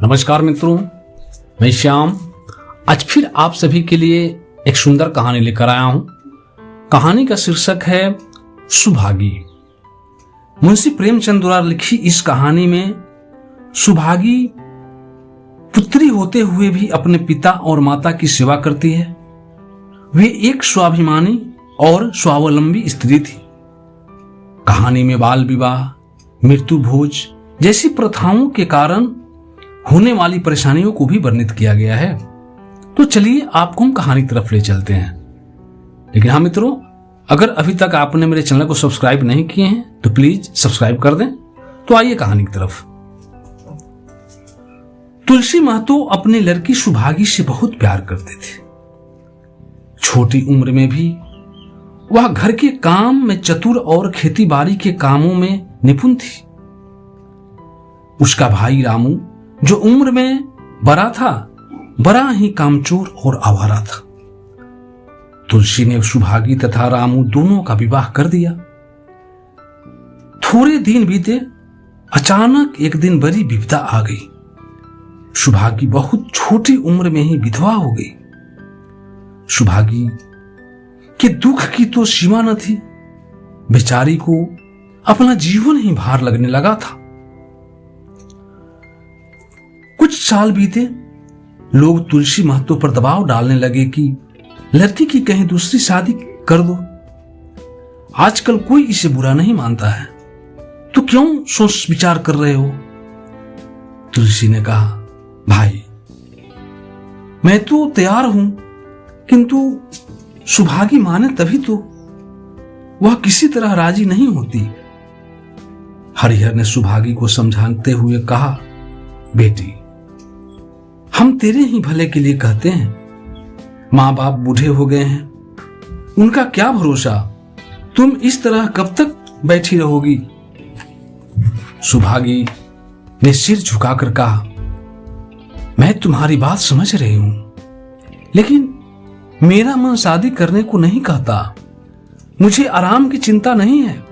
नमस्कार मित्रों, मैं श्याम आज फिर आप सभी के लिए एक सुंदर कहानी लेकर आया हूं। कहानी का शीर्षक है सुभागी। मुंशी प्रेमचंद द्वारा लिखी इस कहानी में सुभागी पुत्री होते हुए भी अपने पिता और माता की सेवा करती है। वे एक स्वाभिमानी और स्वावलंबी स्त्री थी। कहानी में बाल विवाह, मृत्यु भोज जैसी प्रथाओं के कारण होने वाली परेशानियों को भी वर्णित किया गया है। तो चलिए आपको हम कहानी की तरफ ले चलते हैं। लेकिन हाँ मित्रों, अगर अभी तक आपने मेरे चैनल को सब्सक्राइब नहीं किए हैं तो प्लीज सब्सक्राइब कर दें। तो आइए कहानी की तरफ। तुलसी महतो अपनी लड़की सुभागी से बहुत प्यार करते थे। छोटी उम्र में भी वह घर के काम में चतुर और खेती बाड़ी के कामों में निपुण थी। उसका भाई रामू जो उम्र में बड़ा था, बड़ा ही कामचोर और आवारा था। तुलसी ने सुभागी तथा रामू दोनों का विवाह कर दिया। थोड़े दिन बीते, अचानक एक दिन बड़ी विपदा आ गई। सुभागी बहुत छोटी उम्र में ही विधवा हो गई। सुभागी के दुख की तो सीमा न थी। बेचारी को अपना जीवन ही भार लगने लगा था। कुछ साल बीते, लोग तुलसी महतो पर दबाव डालने लगे कि लड़की की कहीं दूसरी शादी कर दो। आजकल कोई इसे बुरा नहीं मानता है, तो क्यों सोच विचार कर रहे हो? तुलसी ने कहा, भाई मैं तो तैयार हूं, किंतु सुभागी माने तभी तो। वह किसी तरह राजी नहीं होती। हरिहर ने सुभागी को समझाते हुए कहा, बेटी हम तेरे ही भले के लिए कहते हैं। मां बाप बूढ़े हो गए हैं, उनका क्या भरोसा? तुम इस तरह कब तक बैठी रहोगी? सुभागी ने सिर झुकाकर कहा, मैं तुम्हारी बात समझ रही हूं, लेकिन मेरा मन शादी करने को नहीं कहता। मुझे आराम की चिंता नहीं है।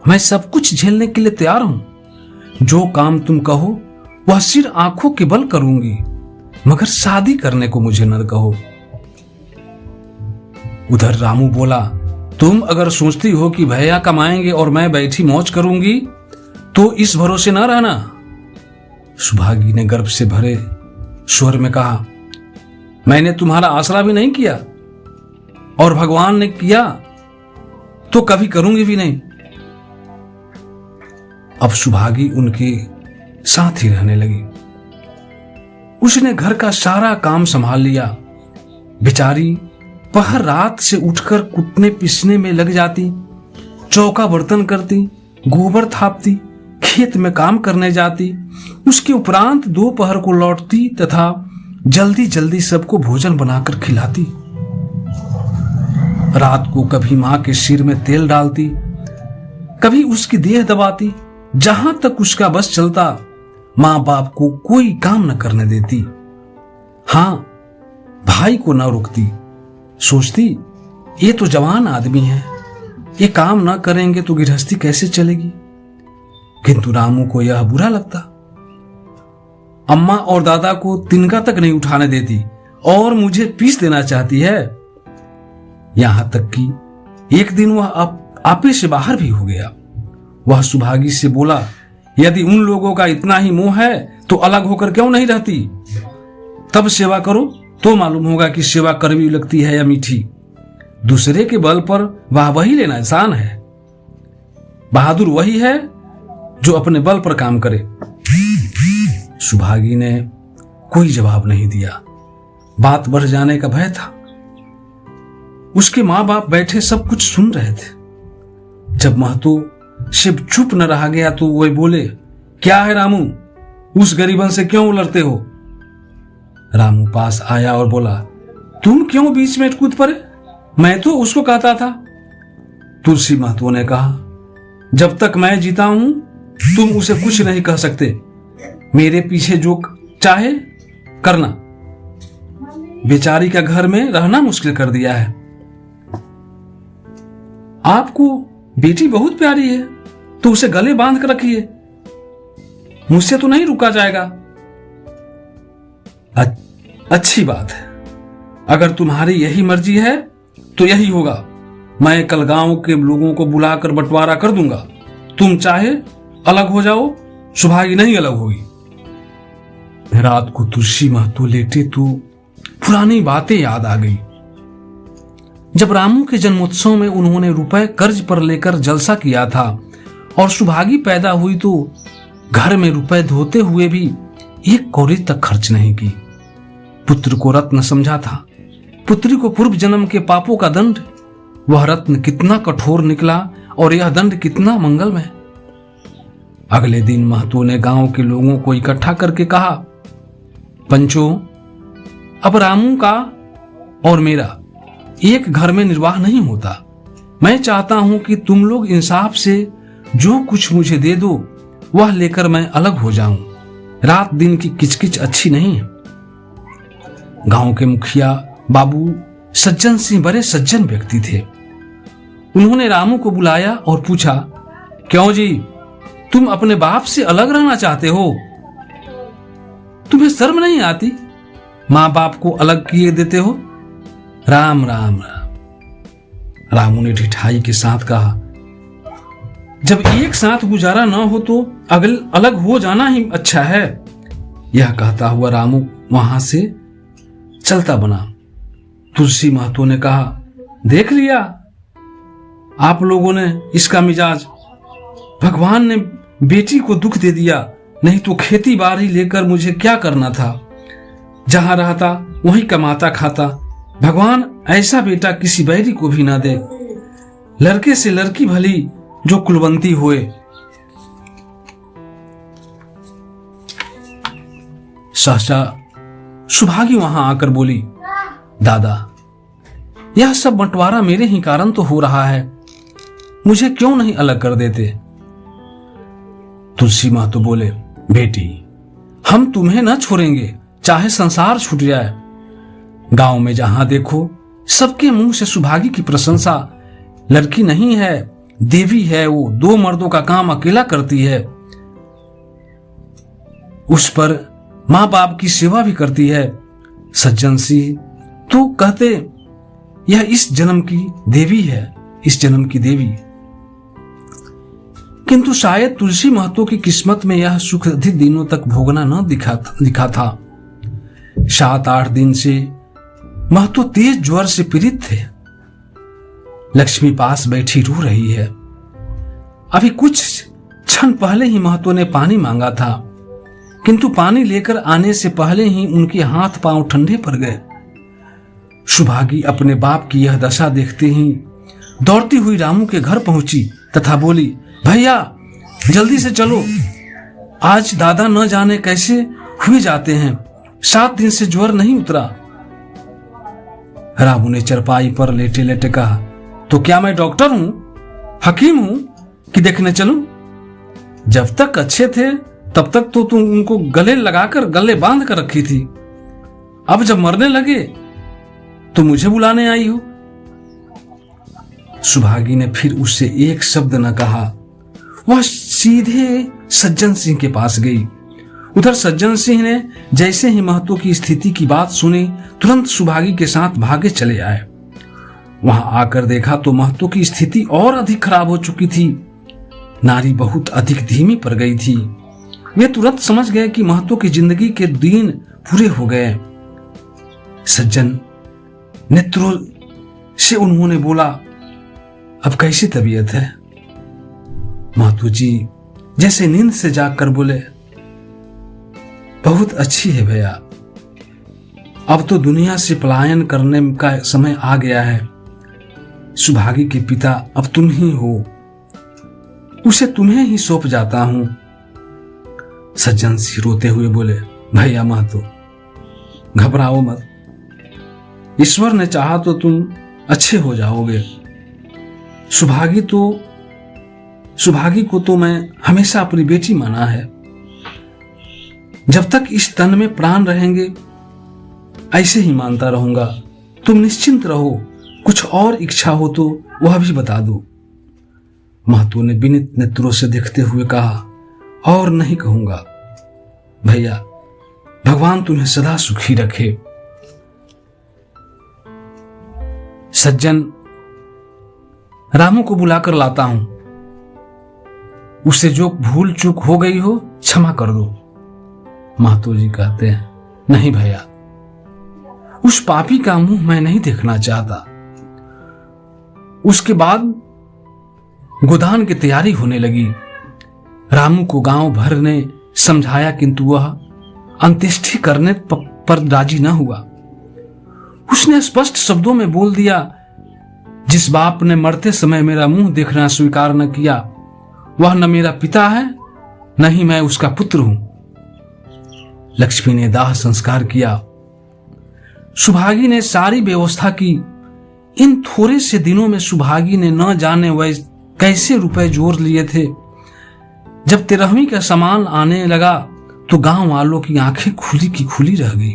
मैं सब कुछ झेलने के लिए तैयार हूं। जो काम तुम कहो वह सिर आंखों के बल करूंगी, मगर शादी करने को मुझे न कहो। उधर रामू बोला, तुम अगर सोचती हो कि भैया कमाएंगे और मैं बैठी मौज करूंगी तो इस भरोसे न रहना। सुभागी ने गर्व से भरे स्वर में कहा, मैंने तुम्हारा आसरा भी नहीं किया और भगवान ने किया तो कभी करूंगी भी नहीं। अब सुभागी उनके साथ ही रहने लगी। उसने घर का सारा काम संभाल लिया। बेचारी पहर रात से उठकर कुटने पीसने में लग जाती, चौका बर्तन करती, गोबर थापती, खेत में काम करने जाती। उसके उपरांत दोपहर को लौटती तथा जल्दी जल्दी सबको भोजन बनाकर खिलाती। रात को कभी मां के सिर में तेल डालती, कभी उसकी देह दबाती। जहां तक उसका बस चलता, मां बाप को कोई काम न करने देती। हां, भाई को न रोकती। सोचती, ये तो जवान आदमी है, ये काम न करेंगे तो गृहस्थी कैसे चलेगी? किंतु रामू को यह बुरा लगता। अम्मा और दादा को तिनका तक नहीं उठाने देती और मुझे पीस देना चाहती है। यहां तक कि एक दिन वह आपे से बाहर भी हो गया। वह सुभागी से बोला, यदि उन लोगों का इतना ही मोह है तो अलग होकर क्यों नहीं रहती? तब सेवा करो तो मालूम होगा कि सेवा कड़वी लगती है या मीठी। दूसरे के बल पर वाहवाही लेना आसान है। बहादुर वही है जो अपने बल पर काम करे। सुभागी ने कोई जवाब नहीं दिया। बात बढ़ जाने का भय था। उसके मां बाप बैठे सब कुछ सुन रहे थे। जब महतो शिव चुप न रहा गया तो वह बोले, क्या है रामू, उस गरीबन से क्यों उलझते हो? रामू पास आया और बोला, तुम क्यों बीच में कूद पड़े? मैं तो उसको कहता था। तुलसी महतो ने कहा, जब तक मैं जीता हूं तुम उसे कुछ नहीं कह सकते। मेरे पीछे जो चाहे करना। बेचारी का घर में रहना मुश्किल कर दिया है। आपको बेटी बहुत प्यारी है तो उसे गले बांध कर रखिए, मुझसे तो नहीं रुका जाएगा। अच्छी बात है, अगर तुम्हारी यही मर्जी है तो यही होगा। मैं कल गांव के लोगों को बुलाकर बंटवारा कर दूंगा। तुम चाहे अलग हो जाओ, सुभागी नहीं अलग होगी। रात को तुलसी महतो लेटे तो पुरानी बातें याद आ गई। जब रामू के जन्मोत्सव में उन्होंने रुपए कर्ज पर लेकर जलसा किया था और सुभागी पैदा हुई तो घर में रुपए धोते हुए भी एक कौड़ी तक खर्च नहीं की। पुत्र को रत्न समझा था, पुत्री को पूर्व जन्म के पापों का दंड। वह रत्न कितना कठोर निकला और यह दंड कितना मंगलमय। अगले दिन महतो ने गांव के लोगों को इकट्ठा करके कहा, पंचों, अब रामू का और मेरा एक घर में निर्वाह नहीं होता। मैं चाहता हूं कि तुम लोग इंसाफ से जो कुछ मुझे दे दो वह लेकर मैं अलग हो जाऊं। रात दिन की किचकिच अच्छी नहीं है। गांव के मुखिया बाबू सज्जन सिंह बड़े सज्जन व्यक्ति थे। उन्होंने रामू को बुलाया और पूछा, क्यों जी, तुम अपने बाप से अलग रहना चाहते हो? तुम्हें शर्म नहीं आती? मां बाप को अलग किए देते हो। राम राम राम। रामू ने ढिठाई के साथ कहा, जब एक साथ गुजारा ना हो तो अलग हो जाना ही अच्छा है। यह कहता हुआ रामू वहां से चलता बना। तुलसी महतो ने कहा, देख लिया आप लोगों ने इसका मिजाज। भगवान ने बेटी को दुख दे दिया, नहीं तो खेती बाड़ी लेकर मुझे क्या करना था। जहां रहता वहीं कमाता खाता। भगवान ऐसा बेटा किसी बैरी को भी ना दे। लड़के से लड़की भली जो कुलवंती होए। सहसा सुभागी वहां आकर बोली, दादा, यह सब बंटवारा मेरे ही कारण तो हो रहा है, मुझे क्यों नहीं अलग कर देते? तुलसी महतो बोले, बेटी, हम तुम्हें न छोड़ेंगे, चाहे संसार छूट जाए। गांव में जहां देखो सबके मुंह से सुभागी की प्रशंसा। लड़की नहीं है, देवी है वो, 2 मर्दों का काम अकेला करती है। उस पर मां बाप की सेवा भी करती है। सज्जन सिंह तो कहते यह इस जन्म की देवी है, इस जन्म की देवी। किंतु शायद तुलसी महतो की किस्मत में यह सुख अधिक दिनों तक भोगना न दिखा था। 7-8 दिन से महतो तेज ज्वर से पीड़ित थे। लक्ष्मी पास बैठी रो रही है। अभी कुछ क्षण पहले ही महतो ने पानी मांगा था, किंतु पानी लेकर आने से पहले ही उनके हाथ पांव ठंडे पड़ गए। सुभागी अपने बाप की यह दशा देखते ही दौड़ती हुई रामू के घर पहुंची तथा बोली, भैया जल्दी से चलो, आज दादा न जाने कैसे हुए जाते हैं, 7 दिन से ज्वर नहीं उतरा। रामू ने चरपाई पर लेटे लेटे कहा, तो क्या मैं डॉक्टर हूं, हकीम हूं कि देखने चलूं? जब तक अच्छे थे तब तक तो तुम उनको गले लगाकर गले बांध कर रखी थी। अब जब मरने लगे तो मुझे बुलाने आई हो। सुभागी ने फिर उससे एक शब्द न कहा। वह सीधे सज्जन सिंह के पास गई। उधर सज्जन सिंह ने जैसे ही महतो की स्थिति की बात सुनी, तुरंत सुभागी के साथ भागे चले आए। वहां आकर देखा तो महतो की स्थिति और अधिक खराब हो चुकी थी। नारी बहुत अधिक धीमी पड़ गई थी। वे तुरंत समझ गए कि महतो की जिंदगी के दिन पूरे हो गए। सज्जन नेत्रों से उन्होंने बोला, अब कैसी तबीयत है? महतो जी जैसे नींद से जागकर बोले, बहुत अच्छी है भैया। अब तो दुनिया से पलायन करने का समय आ गया है। सुभागी के पिता अब तुम ही हो, उसे तुम्हें ही सौंप जाता हूं। सज्जन सिंह रोते हुए बोले, भैया महतो घबराओ मत, ईश्वर ने चाहा तो तुम अच्छे हो जाओगे। सुभागी को तो मैं हमेशा अपनी बेटी माना है। जब तक इस तन में प्राण रहेंगे ऐसे ही मानता रहूंगा। तुम निश्चिंत रहो, कुछ और इच्छा हो तो वह भी बता दो। महतो ने विनीत नेत्रों से देखते हुए कहा, और नहीं कहूंगा भैया, भगवान तुम्हें सदा सुखी रखे। सज्जन, रामू को बुलाकर लाता हूं, उससे जो भूल चूक हो गई हो क्षमा कर दो। महतो जी कहते हैं, नहीं भैया, उस पापी का मुंह मैं नहीं देखना चाहता। उसके बाद गोदान की तैयारी होने लगी। रामू को गांव भर ने समझाया, किंतु वह अंत्येष्टि करने पर राजी न हुआ। उसने स्पष्ट शब्दों में बोल दिया, जिस बाप ने मरते समय मेरा मुंह देखना स्वीकार न किया, वह न मेरा पिता है, न ही मैं उसका पुत्र हूं। लक्ष्मी ने दाह संस्कार किया। सुभागी ने सारी व्यवस्था की। इन थोड़े से दिनों में सुभागी ने न जाने वह कैसे रुपए जोड़ लिए थे। जब 13वीं का सामान आने लगा तो गांव वालों की आंखें खुली की खुली रह गई।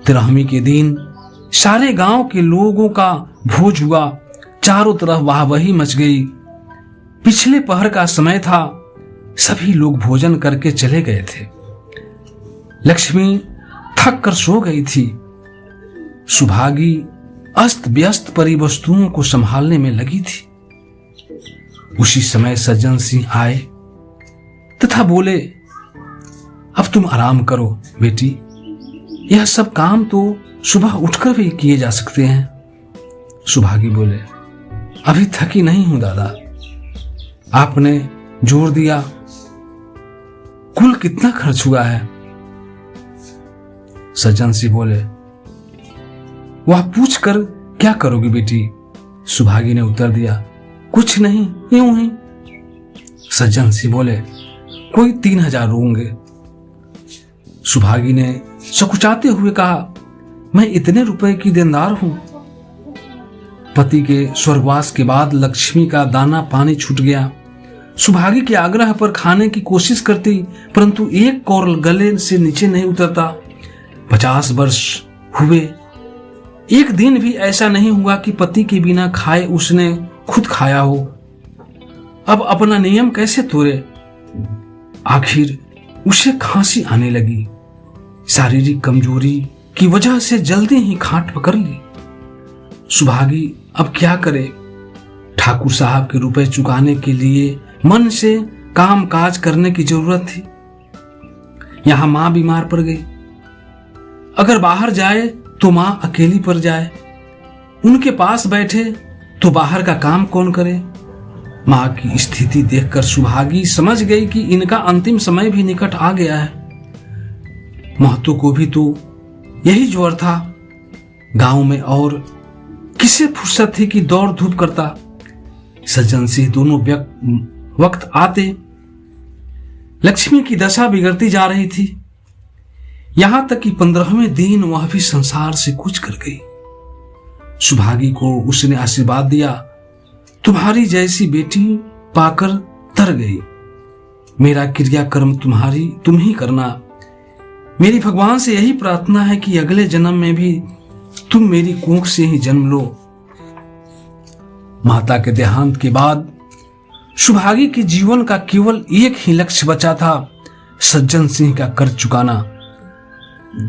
13वीं के दिन सारे गांव के लोगों का भोज हुआ। चारों तरफ वाहवाही मच गई। पिछले पहर का समय था, सभी लोग भोजन करके चले गए थे। लक्ष्मी थक कर सो गई थी। सुभागी अस्त व्यस्त परी वस्तुओं को संभालने में लगी थी। उसी समय सज्जन सिंह आए तथा बोले, अब तुम आराम करो बेटी, यह सब काम तो सुबह उठकर भी किए जा सकते हैं। सुभागी बोले, अभी थकी नहीं हूं दादा, आपने जोर दिया। कुल कितना खर्च हुआ है? सज्जन सिंह बोले, वह पूछ कर क्या करोगी बेटी? सुभागी ने उत्तर दिया, कुछ नहीं, यूं ही। सज्जन सिंह बोले, कोई 3000 होंगे। सुभागी ने सकुचाते हुए कहा, मैं इतने रुपए की देनदार हूं। पति के स्वर्गवास के बाद लक्ष्मी का दाना पानी छूट गया। सुभागी के आग्रह पर खाने की कोशिश करती, परंतु एक कौर गले से नीचे नहीं उतरता। 50 वर्ष हुए, एक दिन भी ऐसा नहीं हुआ कि पति के बिना खाए उसने खुद खाया हो। अब अपना नियम कैसे तोड़े? आखिर उसे खांसी आने लगी। शारीरिक कमजोरी की वजह से जल्दी ही खाट पकड़ ली। सुभागी अब क्या करे? ठाकुर साहब के रुपए चुकाने के लिए मन से काम काज करने की जरूरत थी। यहां मां बीमार पड़ गई। अगर बाहर जाए तो मां अकेली पड़ जाए। उनके पास बैठे तो बाहर का काम कौन करे? मां की स्थिति देखकर सुभागी समझ गई कि इनका अंतिम समय भी निकट आ गया है। महतो को भी तो यही ज्वर था। गांव में और किसे फुर्सत थी कि दौड़ धूप करता। सज्जन सिंह दोनों वक्त आते। लक्ष्मी की दशा बिगड़ती जा रही थी। यहां तक कि 15वें दिन वह भी संसार से कूच कर गई। सुभागी को उसने आशीर्वाद दिया, तुम्हारी जैसी बेटी पाकर तर गई। मेरा क्रियाकर्म तुम ही करना। मेरी भगवान से यही प्रार्थना है कि अगले जन्म में भी तुम मेरी कोख से ही जन्म लो। माता के देहांत के बाद सुभागी के जीवन का केवल एक ही लक्ष्य बचा था, सज्जन सिंह का कर्ज चुकाना।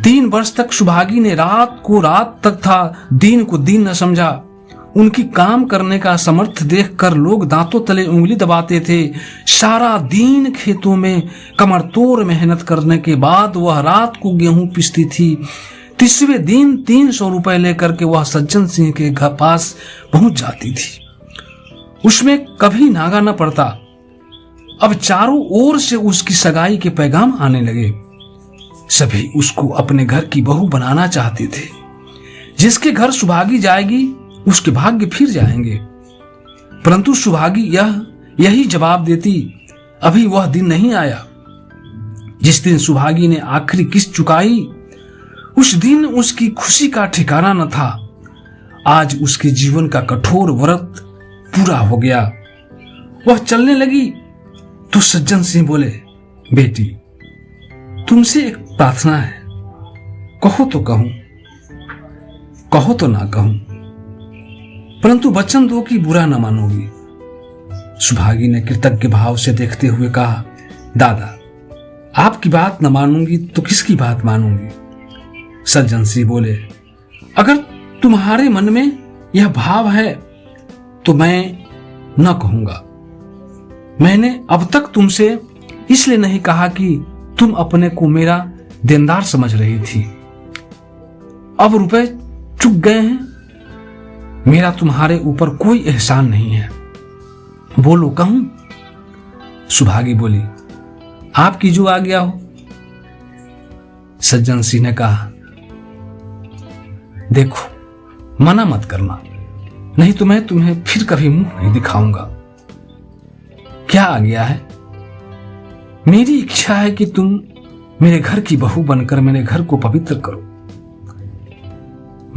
3 वर्ष तक सुभागी ने रात को रात तक था, दिन को दिन न समझा। उनकी काम करने का समर्थ देखकर लोग दांतों तले उंगली दबाते थे। सारा दिन खेतों में कमर तोड़ मेहनत करने के बाद वह रात को गेहूं पीसती थी। 30वें दिन 300 रुपए लेकर के वह सज्जन सिंह के घर पास पहुंच जाती थी। उसमें कभी नागा न पड़ता। अब चारों ओर से उसकी सगाई के पैगाम आने लगे। सभी उसको अपने घर की बहू बनाना चाहते थे। जिसके घर सुभागी जाएगी उसके भाग्य फिर जाएंगे। परंतु सुभागी यही जवाब देती, अभी वह दिन नहीं आया। जिस दिन सुभागी ने आखिरी किस्त चुकाई, उस दिन उसकी खुशी का ठिकाना न था। आज उसके जीवन का कठोर व्रत पूरा हो गया। वह चलने लगी तो सज्जन सिंह बोले, बेटी तुमसे एक प्रार्थना है, कहो तो कहूं, कहो तो ना कहूं, परंतु वचन दो कि बुरा न मानोगी। सुभागी ने कृतज्ञ भाव से देखते हुए कहा, दादा आपकी बात न मानूंगी तो किसकी बात मानूंगी? सज्जन सिंह बोले, अगर तुम्हारे मन में यह भाव है तो मैं न कहूंगा। मैंने अब तक तुमसे इसलिए नहीं कहा कि तुम अपने को मेरा देनदार समझ रही थी। अब रुपए चुक गए हैं, मेरा तुम्हारे ऊपर कोई एहसान नहीं है। बोलो कहूं? सुभागी बोली, आपकी जो आज्ञा हो। सज्जन सिंह ने कहा, देखो मना मत करना, नहीं तो मैं तुम्हें फिर कभी मुंह नहीं दिखाऊंगा। क्या आज्ञा है? मेरी इच्छा है कि तुम मेरे घर की बहू बनकर मेरे घर को पवित्र करो।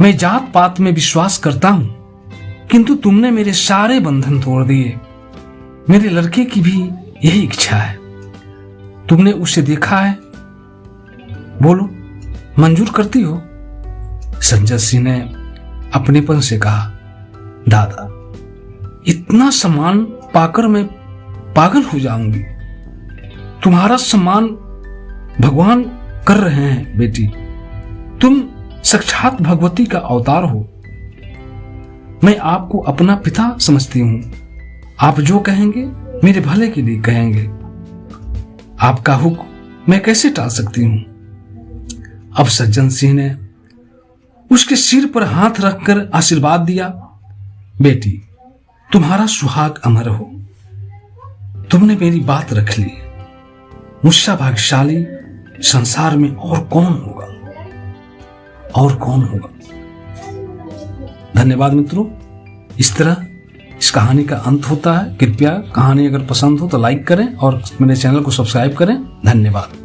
मैं जात पात में विश्वास करता हूं, किंतु तुमने मेरे सारे बंधन तोड़ दिए। मेरे लड़के की भी यही इच्छा है। तुमने उसे देखा है, बोलो मंजूर करती हो? संजय सिंह ने अपनेपन से कहा, दादा इतना सम्मान पाकर मैं पागल हो जाऊंगी। तुम्हारा सम्मान भगवान कर रहे हैं बेटी, तुम साक्षात भगवती का अवतार हो। मैं आपको अपना पिता समझती हूं। आप जो कहेंगे मेरे भले के लिए कहेंगे। आपका हुक्म मैं कैसे टाल सकती हूं? अब सज्जन सिंह ने उसके सिर पर हाथ रखकर आशीर्वाद दिया, बेटी तुम्हारा सुहाग अमर हो। तुमने मेरी बात रख ली। मुझसे भाग्यशाली संसार में और कौन होगा, और कौन होगा। धन्यवाद मित्रों। इस तरह इस कहानी का अंत होता है। कृपया कहानी अगर पसंद हो तो लाइक करें और मेरे चैनल को सब्सक्राइब करें। धन्यवाद।